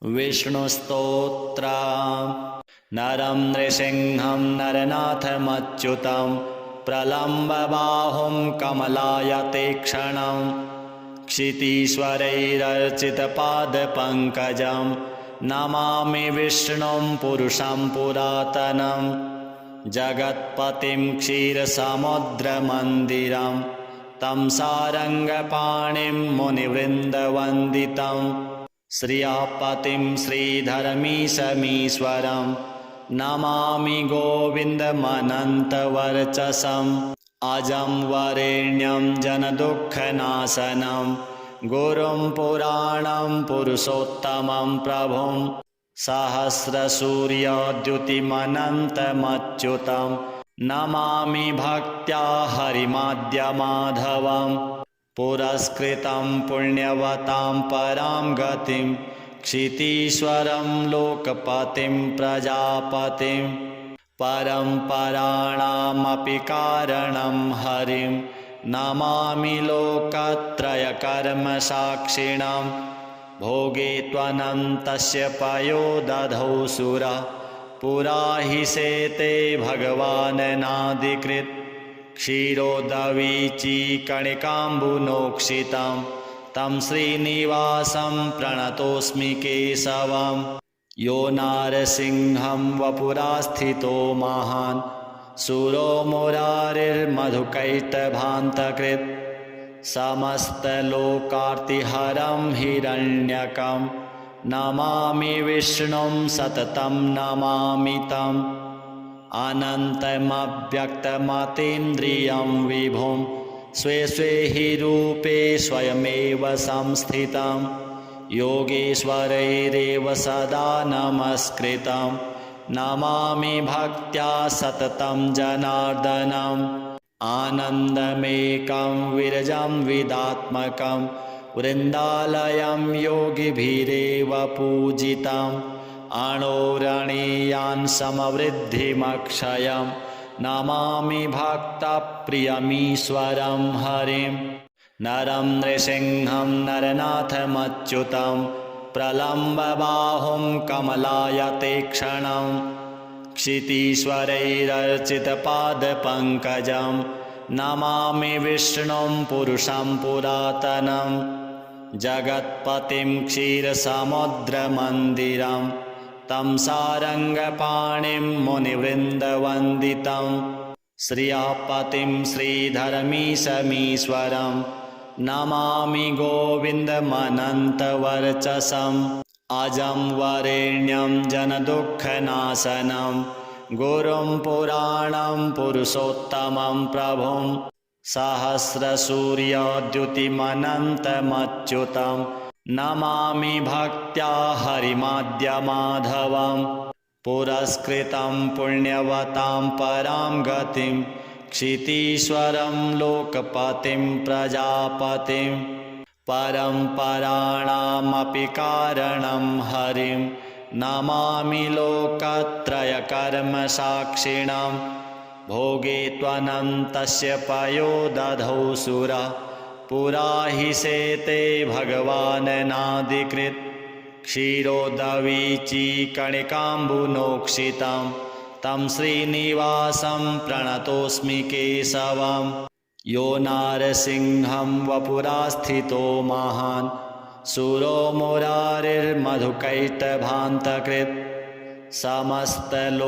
विष्णुस्तोत्र नरं नृसिंहं नरनाथमच्युतं प्रलम्बबाहुं कमलायतेक्षणं क्षितीश्वरैरर्चितपादपङ्कजं नमामि विष्णुं पुरुषं पुरातनं जगत्पतिं क्षीरसमुद्रमन्दिरं तं सारङ्गपाणिं मुनिवृन्दवन्दितं श्रियापतिं श्रीधरमीशमीश्वरं नमामि गोविन्दमनन्तवर्चसम् अजं वरेण्यं जनदुःखनाशनं गुरुं पुराणं पुरुषोत्तमं प्रभुं सहस्रसूर्यद्युतिमनन्तमच्युतं नमामि भक्त्या हरिमाद्यमाधवं पुरस्कृतं पुण्यवतां परां गतिं क्षितीश्वरं लोकपतिं प्रजापतिं परम्पराणामपि कारणं हरिं नमामि लोकत्रयकर्मसाक्षिणं भोगे त्वनन्तस्य पयो दधौ सुरा पुरा हि शेते भगवाननादिकृत् क्षीरोदवीचीकणिकाम्बुनोक्षितं तं श्रीनिवासं प्रणतोऽस्मि केशवम् यो नारसिंहं वपुरास्थितो महान् सुरो मुरारिर्मधुकैटभान्तकृत् समस्तलोकार्तिहरं हिरण्यकं नमामि विष्णुं सततं नमामि तम् अनन्तमव्यक्तमतीन्द्रियं विभुं स्वे स्वे हि रूपे स्वयमेव संस्थितं योगेश्वरैरेव सदा नमस्कृतं नमामि भक्त्या सततं जनार्दनम् आनन्दमेकं विरजं विदात्मकं वृन्दालयं योगिभिरेव पूजितम् अणोरणीयान् समवृद्धिमक्षयं नमामि भक्तप्रियमीश्वरं हरिं नरं नृसिंहं नरनाथमच्युतं प्रलम्बबाहुं कमलायतेक्षणं क्षितीश्वरैरर्चितपादपङ्कजं नमामि विष्णुं पुरुषं पुरातनं जगत्पतिं क्षीरसमुद्रमन्दिरं तं सारङ्गपाणिं मुनिवृन्दवन्दितं श्रियापतिं श्रीधरमीशमीश्वरं नमामि गोविन्दमनन्तवर्चसम् अजं वरेण्यं जनदुःखनाशनं गुरुं पुराणं पुरुषोत्तमं प्रभुं सहस्रसूर्यद्युतिमनन्तमच्युतं नमामि भक्त्या हरिमाद्यमाधवं पुरस्कृतं पुण्यवतां परां गतिं क्षितीश्वरं लोकपतिं प्रजापतिं परम्पराणामपि कारणं हरिं नमामि लोकत्रयकर्मसाक्षिणं भोगे त्वनन्तस्य पयो दधौ सुरा पुरा हि शेते भगवाननादिकृत् क्षीरोदवीचीकणिकाम्बुनोक्षितं तं श्रीनिवासं प्रणतोऽस्मि केशवम् यो नारसिंहं वपुरास्थितो महान् सुरो मुरारिर्मधुकैटभान्तकृत् समस्तलोकार्तिहरं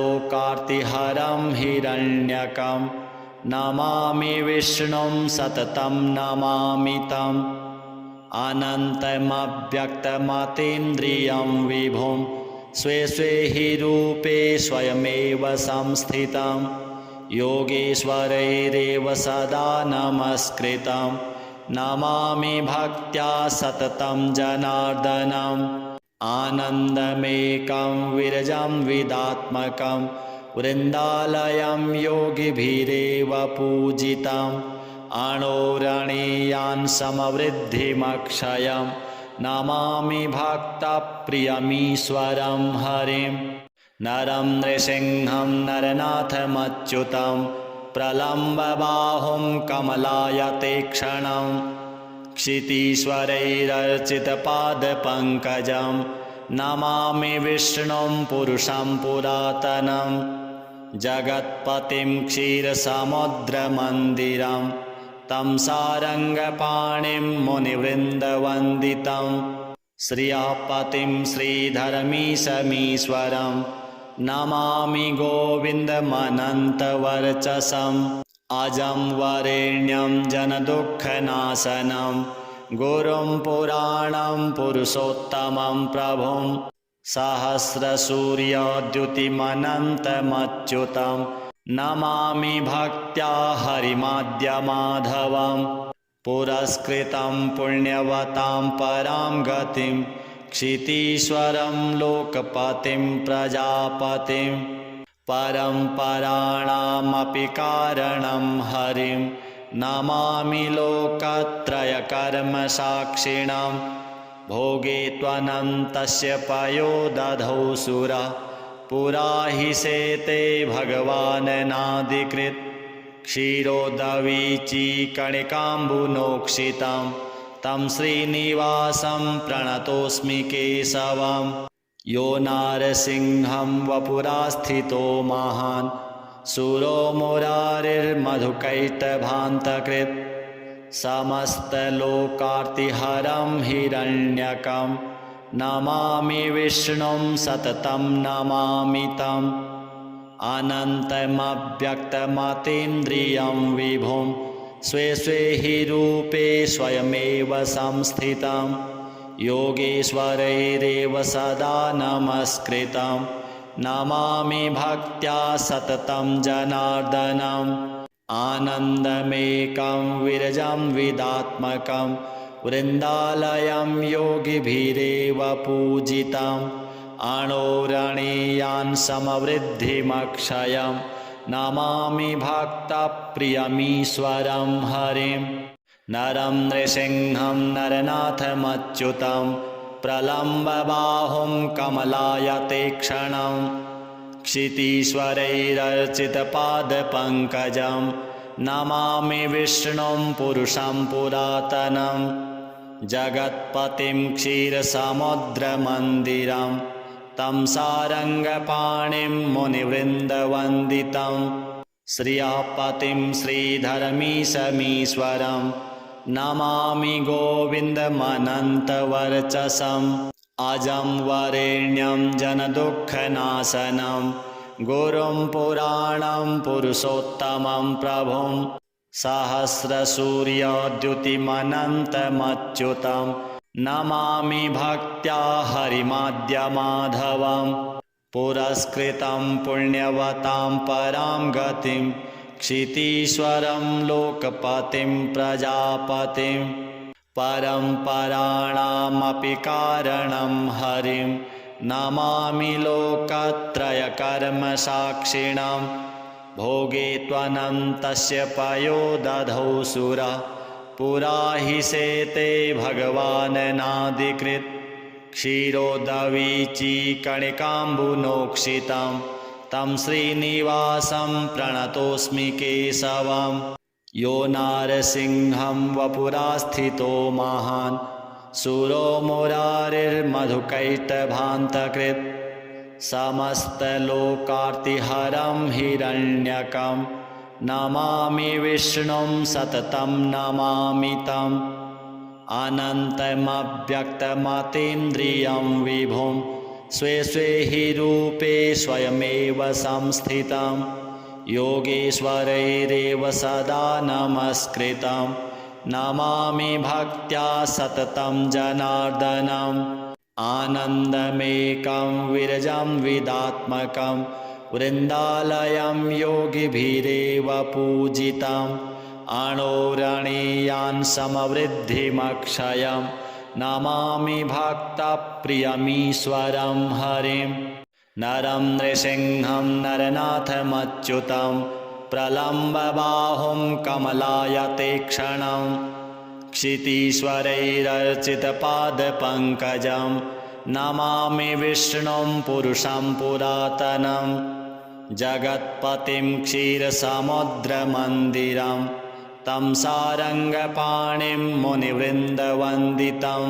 हिरण्यकं नमामि विष्णुं सततं नमामि तम् अनन्तमव्यक्तमतीन्द्रियं विभुं स्वे स्वे हि रूपे स्वयमेव संस्थितं योगेश्वरैरेव सदा नमस्कृतं नमामि भक्त्या सततं जनार्दनम् आनन्दमेकं विरजं विदात्मकं वृन्दालयं योगिभिरेव पूजितम् अणोरणीयान् समवृद्धिमक्षयं नमामि भक्तप्रियमीश्वरं हरिं नरं नृसिंहं नरनाथमच्युतं प्रलम्बबाहुं कमलायतेक्षणं क्षितीश्वरैरर्चितपादपङ्कजं नमामि विष्णुं पुरुषं पुरातनं जगत्पतिं क्षीरसमुद्रमन्दिरं तं सारङ्गपाणिं मुनिवृन्दवन्दितं श्रियःपतिं श्रीधरमीशमीश्वरं नमामि गोविन्दमनन्तवर्चसम् अजं वरेण्यं जनदुःखनाशनं गुरुं पुराणं पुरुषोत्तमं प्रभुं सहस्रसूर्यद्युतिमनन्तमच्युतं नमामि भक्त्या हरिमाद्यमाधवं पुरस्कृतं पुण्यवतां परां गतिं क्षितीश्वरं लोकपतिं प्रजापतिं परम्पराणामपि कारणं हरिं नमामि लोकत्रयकर्मसाक्षिणं भोगे त्वनन्तस्य पयोदधौ सुरा पुरा हि शेते भगवाननादिकृत् क्षीरोदवीचीकणिकाम्बुनोक्षितं तं श्रीनिवासं प्रणतोऽस्मि केशवम् यो नारसिंहं वपुरास्थितो महान् सुरो मुरारिर्मधुकैटभान्तकृत् समस्तलोकार्तिहरं हिरण्यकं नमामि विष्णुं सततं नमामि तम् अनन्तमव्यक्तमतीन्द्रियं विभुं स्वे स्वे हि रूपे स्वयमेव संस्थितं योगेश्वरैरेव सदा नमस्कृतं नमामि भक्त्या सततं जनार्दनम् आनन्दमेकं विरजं विदात्मकं वृन्दालयं योगिभिरेव पूजितम् अणोरणीयान् समवृद्धिमक्षयं नमामि भक्तप्रियमीश्वरं हरिं नरं नृसिंहं नरनाथमच्युतं प्रलम्बबाहुं कमलायतेक्षणं क्षितीश्वरैरर्चितपादपङ्कजं नमामि विष्णुं पुरुषं पुरातनं जगत्पतिं क्षीरसमुद्रमन्दिरं तं सारङ्गपाणिं मुनिवृन्दवन्दितं श्रियःपतिं श्रीधरमीशमीश्वरं नमामि गोविन्दमनन्तवर्चसम् अजं वरेण्यं जनदुःखनाशनं गुरुं पुराणं पुरुषोत्तमं प्रभुं सहस्रसूर्यद्युतिमनन्तमच्युतं नमामि भक्त्या हरिमाद्यमाधवं पुरस्कृतं पुण्यवतां परां गतिं क्षितीश्वरं लोकपतिं प्रजापतिं परम्पराणामपि कारणं हरिं नमामि लोकत्रयकर्मसाक्षिणं भोगे त्वनन्तस्य पयोदधौ सुरा पुरा हि शेते भगवाननादिकृत् क्षीरोदवीचीकणिकाम्बुनोक्षितं तं श्रीनिवासं प्रणतोऽस्मि केशवम् यो नारसिंहं वपुरास्थितो महान् सुरो मुरारिर्मधुकैटभान्तकृत् समस्तलोकार्तिहरं हिरण्यकं नमामि विष्णुं सततं नमामि तम् अनन्तमव्यक्तमतीन्द्रियं विभुं स्वे स्वे हि रूपे स्वयमेव संस्थितं योगेश्वरैरेव सदा नमस्कृतं नमामि भक्त्या सततं जनार्दनम् आनन्दमेकं विरजं विदात्मकं वृन्दालयं योगिभिरेव पूजितम् अणोरणीयान् समवृद्धिमक्षयं नमामि भक्तप्रियमीश्वरं हरिं नरं नृसिंहं नरनाथमच्युतं प्रलम्बबाहुं कमलायतेक्षणं क्षितीश्वरैरर्चितपादपङ्कजं नमामि विष्णुं पुरुषं पुरातनं जगत्पतिं क्षीरसमुद्रमन्दिरं तं सारङ्गपाणिं मुनिवृन्दवन्दितं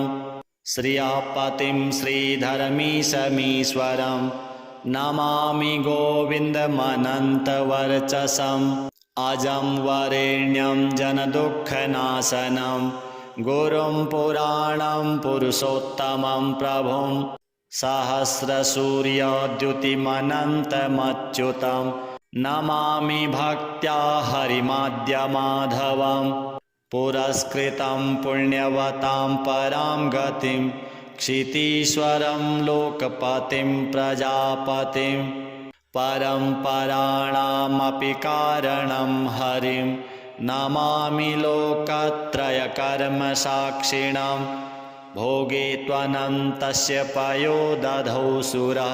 श्रियापतिं श्रीधरमीशमीश्वरं नमामि गोविन्दमनन्तवर्चसम् अजं वरेण्यं जनदुःखनाशनं गुरुं पुराणं पुरुषोत्तमं प्रभुं सहस्रसूर्यद्युतिमनन्तमच्युतं नमामि भक्त्या हरिमाद्यमाधवं पुरस्कृतं पुण्यवतां परां गतिं क्षितीश्वरं लोकपतिं प्रजापतिं परम्पराणामपि कारणं हरिं नमामि लोकत्रयकर्मसाक्षिणां भोगे त्वनन्तस्य पयोदधौ सुरा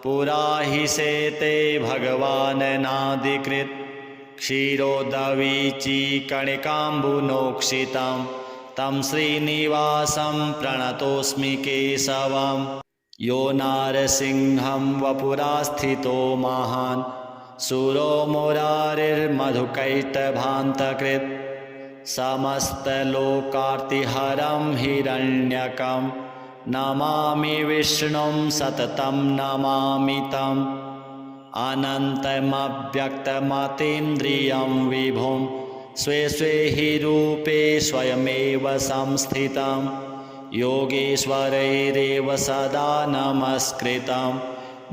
पुरा हि शेते भगवाननादिकृत् क्षीरोदवीचीकणिकाम्बुनोक्षितं तं श्रीनिवासं प्रणतोऽस्मि केशवं यो नारसिंहं वपुरास्थितो महान् सुरो मुरारिर्मधुकैटभान्तकृत् समस्तलोकार्तिहरं हिरण्यकं नमामि विष्णुं सततं नमामि तम् अनन्तमव्यक्तमतीन्द्रियं विभुं स्वे स्वे हि रूपे स्वयमेव संस्थितं योगेश्वरैरेव सदा नमस्कृतं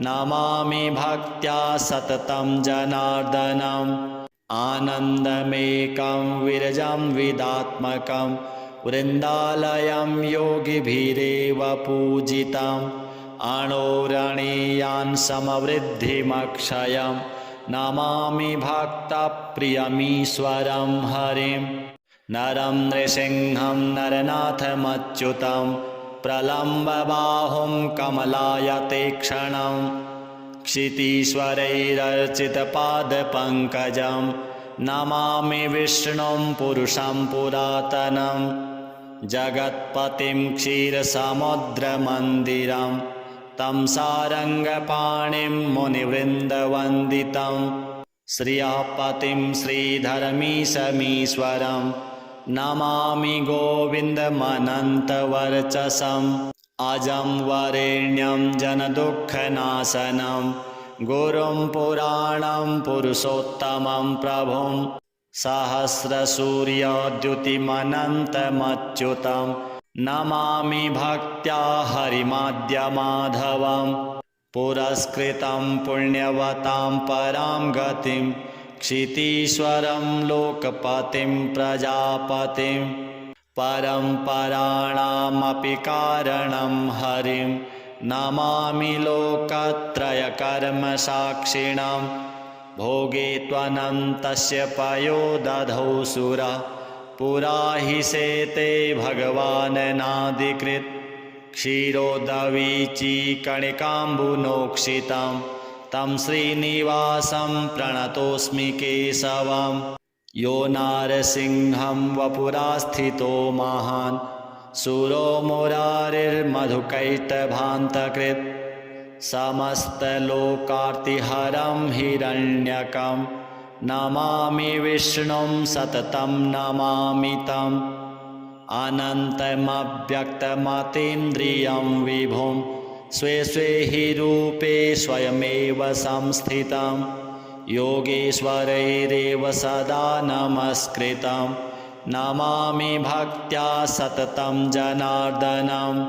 नमामि भक्त्या सततं जनार्दनम् आनन्दमेकं विरजं विदात्मकं वृन्दालयं योगिभिरेव पूजितम् अणोरणीयान् समवृद्धिमक्षयं नमामि भक्तप्रियमीश्वरं हरिं नरं नृसिंहं नरनाथमच्युतं प्रलम्बबाहुं कमलायतेक्षणं क्षितीश्वरैरर्चितपादपङ्कजं नमामि विष्णुं पुरुषं पुरातनं जगत्पतिं क्षीरसमुद्रमन्दिरं तं सारङ्गपाणिं मुनिवृन्दवन्दितं श्रियापतिं श्रीधरमीशमीश्वरं नमामि गोविन्दमनन्तवर्चसम् अजं वरेण्यं जनदुःखनाशनं गुरुं पुराणं पुरुषोत्तमं प्रभुं सहस्रसूर्यद्युतिमनन्तमच्युतं नमामि भक्त्या हरिमाद्यमाधवं पुरस्कृतं पुण्यवतां परां गतिं क्षितीश्वरं लोकपतिं प्रजापतिं परम्पराणामपि कारणं हरिं नमामि लोकत्रयकर्मसाक्षिणां भोगे त्वनन्तस्य पयोदधौ सुरा पुरा हि शेते भगवाननादिकृत् क्षीरोदवीचीकणिकाम्बुनोक्षितं तं श्रीनिवासं प्रणतोऽस्मि केशवं यो नारसिंहं वपुरास्थितो महान् सुरो मुरारिर्मधुकैटभान्तकृत् समस्तलोकार्तिहरं हिरण्यकं नमामि विष्णुं सततं नमामि तम् अनन्तमव्यक्तमतीन्द्रियं विभुं स्वे स्वे हि रूपे स्वयमेव संस्थितं योगेश्वरैरेव सदा नमस्कृतं नमामि भक्त्या सततं जनार्दनम्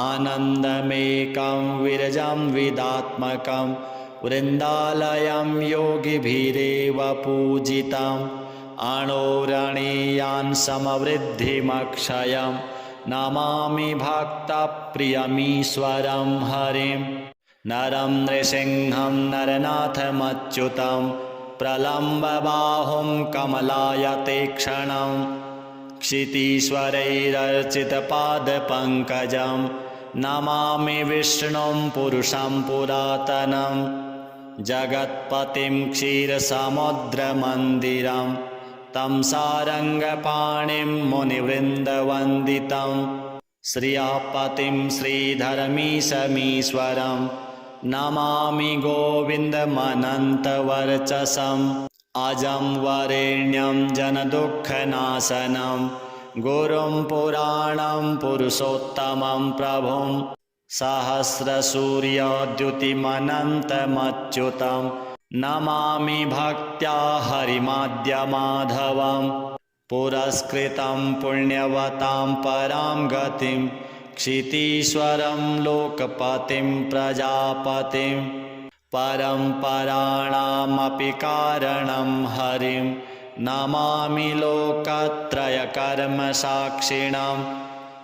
आनन्दमेकं विरजं विदात्मकं वृन्दालयं योगिभिरेव पूजितम् अणोरणीयान् समवृद्धिमक्षयं नमामि भक्तप्रियमीश्वरं हरिं नरं नृसिंहं नरनाथमच्युतं प्रलम्बबाहुं कमलायतेक्षणं क्षितीश्वरैरर्चितपादपङ्कजं नमामि विष्णुं पुरुषं पुरातनं जगत्पतिं क्षीरसमुद्रमन्दिरं तं सारङ्गपाणिं मुनिवृन्दवन्दितं श्रियापतिं श्रीधरमीशमीश्वरं नमामि गोविन्दमनन्तवर्चसम् अजं वरेण्यं जनदुःखनाशनं गुरुं पुराणं पुरुषोत्तमं प्रभुं सहस्रसूर्यद्युतिमनन्तमच्युतं नमामि भक्त्या हरिमाद्यमाधवं पुरस्कृतं पुण्यवतां परां गतिं क्षितीश्वरं लोकपतिं प्रजापतिं परम्पराणामपि कारणं हरिं नमामि लोकत्रयकर्मसाक्षिणं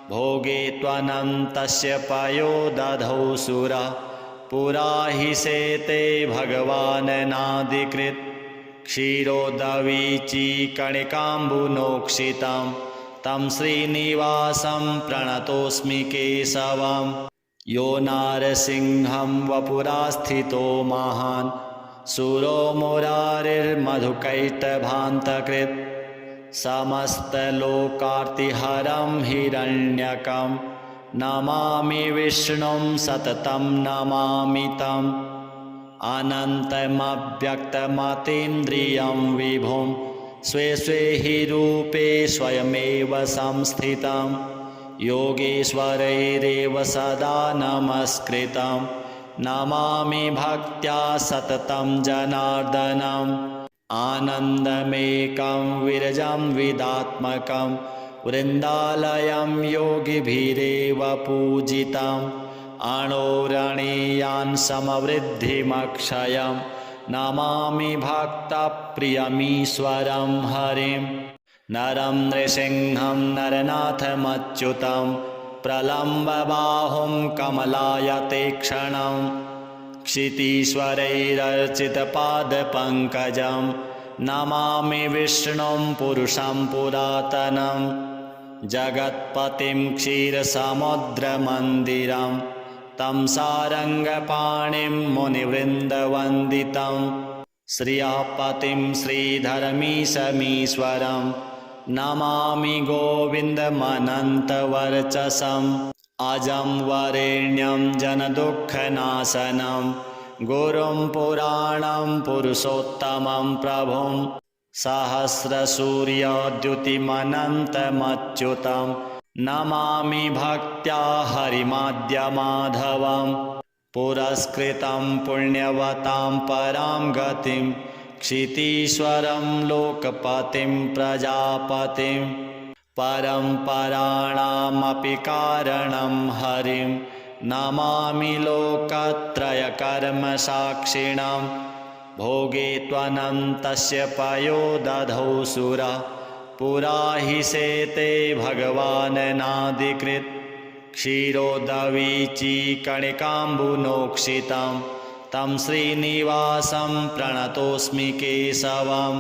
भोगे त्वनन्तस्य पयो दधौ सुरा पुरा हि शेते भगवाननादिकृत् क्षीरोदवीचीकणिकाम्बुनोक्षितं तं श्रीनिवासं प्रणतोऽस्मि केशवं यो नारसिंहं वपुरास्थितो महान् सुरो मुरारिर्मधुकैटभान्तकृत् समस्तलोकार्तिहरं हिरण्यकं नमामि विष्णुं सततं नमामि तम् अनन्तमव्यक्तमतीन्द्रियं विभुं स्वे स्वे हि रूपे स्वयमेव संस्थितं योगेश्वरैरेव सदा नमस्कृतं नमामि भक्त्या सततं जनार्दनम् आनन्दमेकं विरजं विदात्मकं वृन्दालयं योगिभिरेव पूजितम् अणोरणीयान् समवृद्धिमक्षयं नमामि भक्तप्रियमीश्वरं हरिं नरं नृसिंहं नरनाथमच्युतं प्रलम्बबाहुं कमलायतेक्षणं क्षितीश्वरैरर्चितपादपङ्कजं नमामि विष्णुं पुरुषं पुरातनं जगत्पतिं क्षीरसमुद्रमन्दिरं तं सारङ्गपाणिं मुनिवृन्दवन्दितं श्रियःपतिं श्रीधरमीशमीश्वरं नमामि गोविन्दमनन्तवर्चसम् अजं वरेण्यं जनदुःखनाशनं गुरुं पुराणं पुरुषोत्तमं प्रभुं सहस्रसूर्यद्युतिमनन्तमच्युतं नमामि भक्त्या हरिमाद्यमाधवं पुरस्कृतं पुण्यवतां परां गतिं क्षितीश्वरं लोकपतिं प्रजापतिं परम्पराणामपि कारणं हरिं नमामि लोकत्रयकर्मसाक्षिणं भोगे त्वनन्तस्य पयो दधौ सुरा पुरा हि शेते भगवाननादिकृत् क्षीरोदवीचीकणिकाम्बुनोक्षितं तं श्रीनिवासं प्रणतोऽस्मि केशवं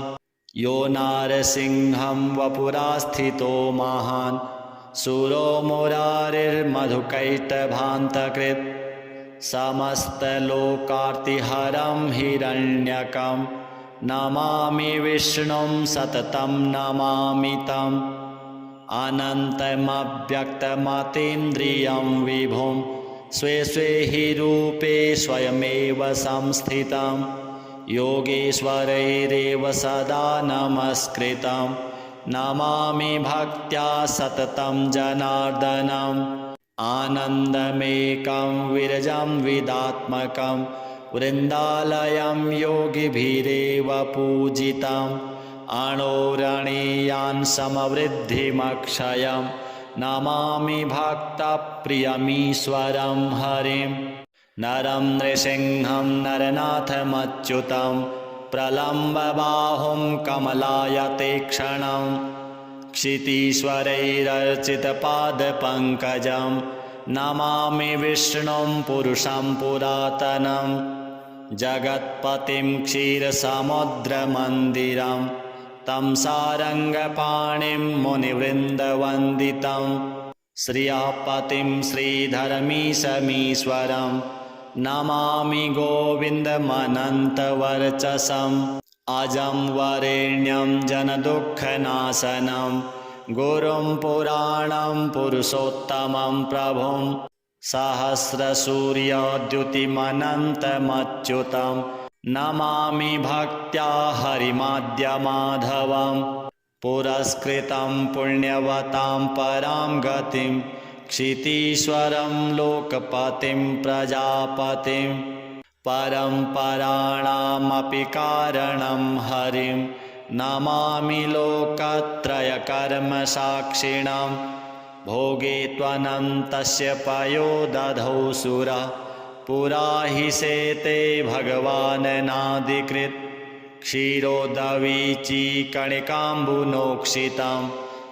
यो नारसिंहं वपुरास्थितो महान् सुरो मुरारिर्मधुकैटभान्तकृत् समस्तलोकार्तिहरं हिरण्यकं नमामि विष्णुं सततं नमामि तम् अनन्तमव्यक्तमतीन्द्रियं विभुं स्वे स्वे हि रूपे स्वयमेव संस्थितं योगेश्वरैरेव सदा नमस्कृतं नमामि भक्त्या सततं जनार्दनम् आनन्दमेकं विरजं विदात्मकं वृन्दालयं योगिभिरेव पूजितम् अणोरणीयान् समवृद्धिमक्षयं नमामि भक्तप्रियमीश्वरं हरिं नरं नृसिंहं नरनाथमच्युतं प्रलम्बबाहुं कमलायतेक्षणं क्षितीश्वरैरर्चितपादपङ्कजं नमामि विष्णुं पुरुषं पुरातनं जगत्पतिं क्षीरसमुद्रमन्दिरं तं सारङ्गपाणिं मुनिवृन्दवन्दितं श्रियःपतिं श्रीधरमीशमीश्वरं नमामि गोविन्दमनन्तवर्चसम् अजं वरेण्यं जनदुःखनाशनं गुरुं पुराणं पुरुषोत्तमं प्रभुं सहस्रसूर्यद्युतिमनन्तमच्युतं नमामि भक्त्या हरिमाद्यमाधवं पुरस्कृतं पुण्यवतां परां गतिं क्षितीश्वरं लोकपतिं प्रजापतिं परम्पराणामपि कारणं हरिं नमामि लोकत्रयकर्मसाक्षिणां भोगे त्वनन्तस्य पयो दधौ सुरा पुरा हि शेते भगवाननादिकृत् क्षीरोदवीचीकणिकाम्बुनोक्षितं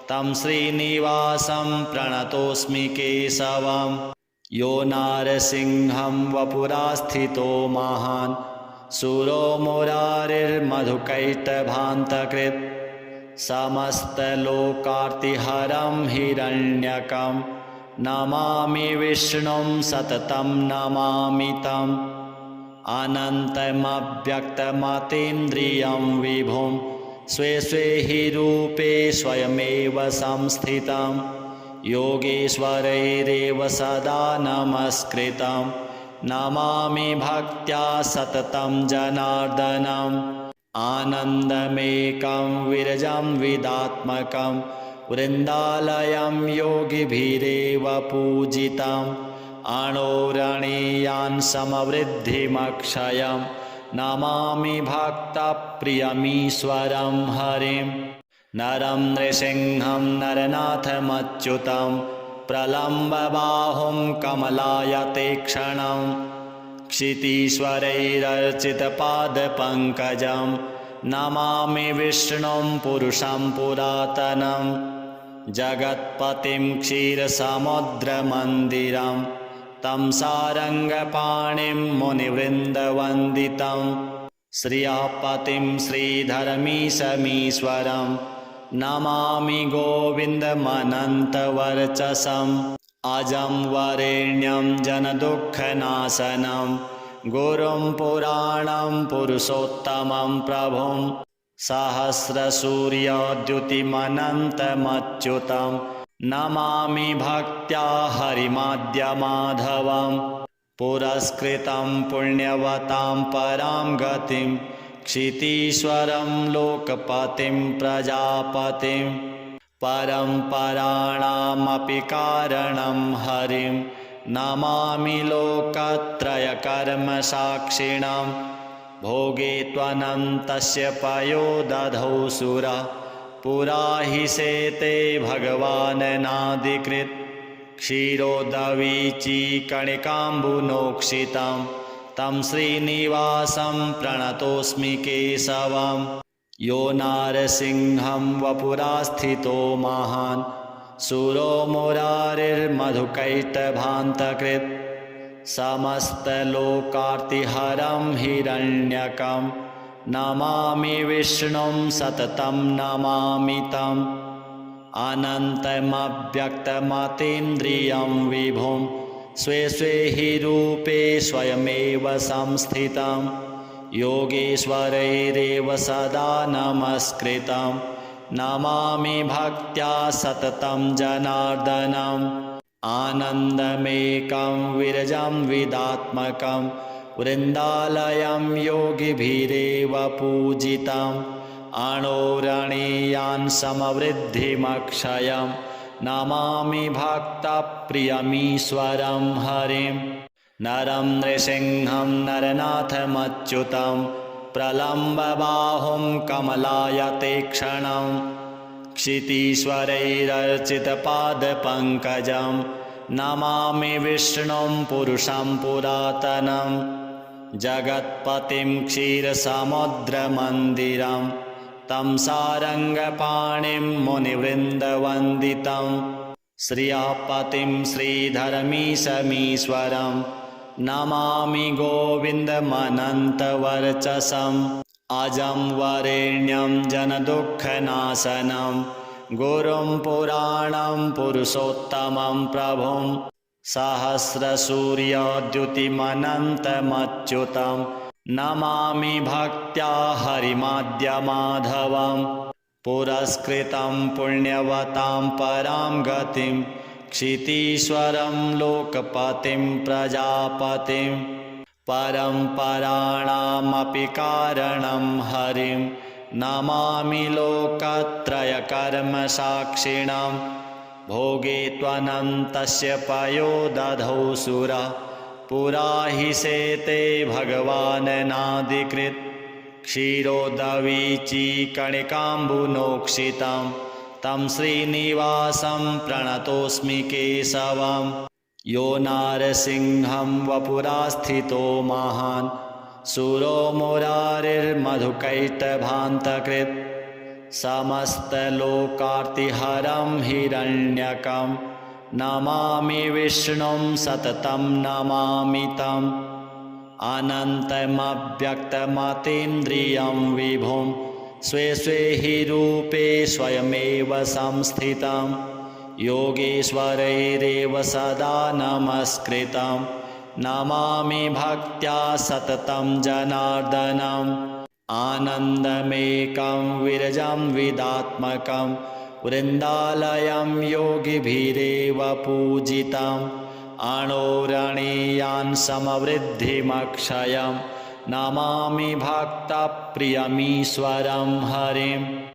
तं श्रीनिवासं प्रणतोऽस्मि केशवं यो नारसिंहं वपुरास्थितो महान् सुरो मुरारिर्मधुकैटभान्तकृत् समस्तलोकार्तिहरं हिरण्यकं नमामि विष्णुं सततं नमामि तम् अनन्तमव्यक्तमतीन्द्रियं विभुं स्वे स्वे हि रूपे स्वयमेव संस्थितं योगेश्वरैरेव सदा नमस्कृतं नमामि भक्त्या सततं जनार्दनम् आनन्दमेकं विरजं विदात्मकं वृन्दालयं योगिभिरेव पूजितम् अणोरणीयान् समवृद्धिमक्षयं नमामि भक्तप्रियमीश्वरं हरिं नरं नृसिंहं नरनाथमच्युतं प्रलम्बबाहुं कमलायतेक्षणं क्षितीश्वरैरर्चितपादपङ्कजं नमामि विष्णुं पुरुषं पुरातनं जगत्पतिं क्षीरसमुद्रमन्दिरं तं सारङ्गपाणिं मुनिवृन्दवन्दितं श्रियापतिं श्रीधरमीशमीश्वरं नमामि गोविन्दमनन्तवर्चसम् अजं वरेण्यं जनदुःखनाशनं गुरुं पुराणं पुरुषोत्तमं प्रभुं सहस्रसूर्यद्युतिमनन्तमच्युतं नमामि भक्त्या हरिमाद्यमाधवं पुरस्कृतं पुण्यवतां परां गतिं क्षितीश्वरं लोकपतिं प्रजापतिं परम्पराणामपि कारणं हरिं नमामि लोकत्रयकर्मसाक्षिणां भोगे त्वनन्तस्य पयो दधौ सुरा पुरा हि शेते भगवाननादिकृत् क्षीरोदवीचीकणिकाम्बुनोक्षितं तं श्रीनिवासं प्रणतोऽस्मि केशवं यो नारसिंहं वपुरास्थितो महान् सुरो मुरारिर्मधुकैटभान्तकृत् समस्तलोकार्तिहरं हिरण्यकं नमामि विष्णुं सततं नमामि तम् अनन्तमव्यक्तमतीन्द्रियं विभुं स्वे स्वे हि रूपे स्वयमेव संस्थितं योगेश्वरैरेव सदा नमस्कृतं नमामि भक्त्या सततं जनार्दनम् आनन्दमेकं विरजं विदात्मकं वृन्दालयं योगिभिरेव पूजितम् अणोरणीयान् समवृद्धिमक्षयं नमामि भक्तप्रियमीश्वरं हरिं नरं नृसिंहं नरनाथमच्युतं प्रलम्बबाहुं कमलायतेक्षणं क्षितीश्वरैरर्चितपादपङ्कजं नमामि विष्णुं पुरुषं पुरातनं जगत्पतिं क्षीरसमुद्रमन्दिरं तं सारङ्गपाणिं मुनिवृन्दवन्दितं श्रियापतिं श्रीधरमीशमीश्वरं नमामि गोविन्दमनन्तवर्चसम् अजं वरेण्यं जनदुःखनाशनं गुरुं पुराणं पुरुषोत्तमं प्रभुं सहस्रसूर्यद्युतिमनन्तमच्युतं नमामि भक्त्या हरिमाद्यमाधवं पुरस्कृतं पुण्यवतां परां गतिं क्षितीश्वरं लोकपतिं प्रजापतिं परम्पराणामपि कारणं हरिं नमामि लोकत्रयकर्मसाक्षिणां भोगे त्वनन्तस्य पयो दधौ सुरा पुरा हि सेते भगवाननादिकृत् क्षीरोदवीचीकणिकाम्बुनोक्षितं तं श्रीनिवासं प्रणतोऽस्मि केशवं यो नारसिंहं वपुरास्थितो महान् सुरो मुरारिर्मधुकैटभान्तकृत् समस्तलोकार्तिहरं हिरण्यकं नमामि विष्णुं सततं नमामि तम् अनन्तमव्यक्तमतीन्द्रियं विभुं स्वे स्वे हि रूपे स्वयमेव संस्थितं योगेश्वरैरेव सदा नमस्कृतं नमामि भक्त्या सततं जनार्दनम् आनन्दमेकं विरजं विदात्मकं वृन्दालयं योगिभिरेव पूजितम् अणोरणीयान् समवृद्धिमक्षयं नमामि भक्तप्रियमीश्वरं हरिम्।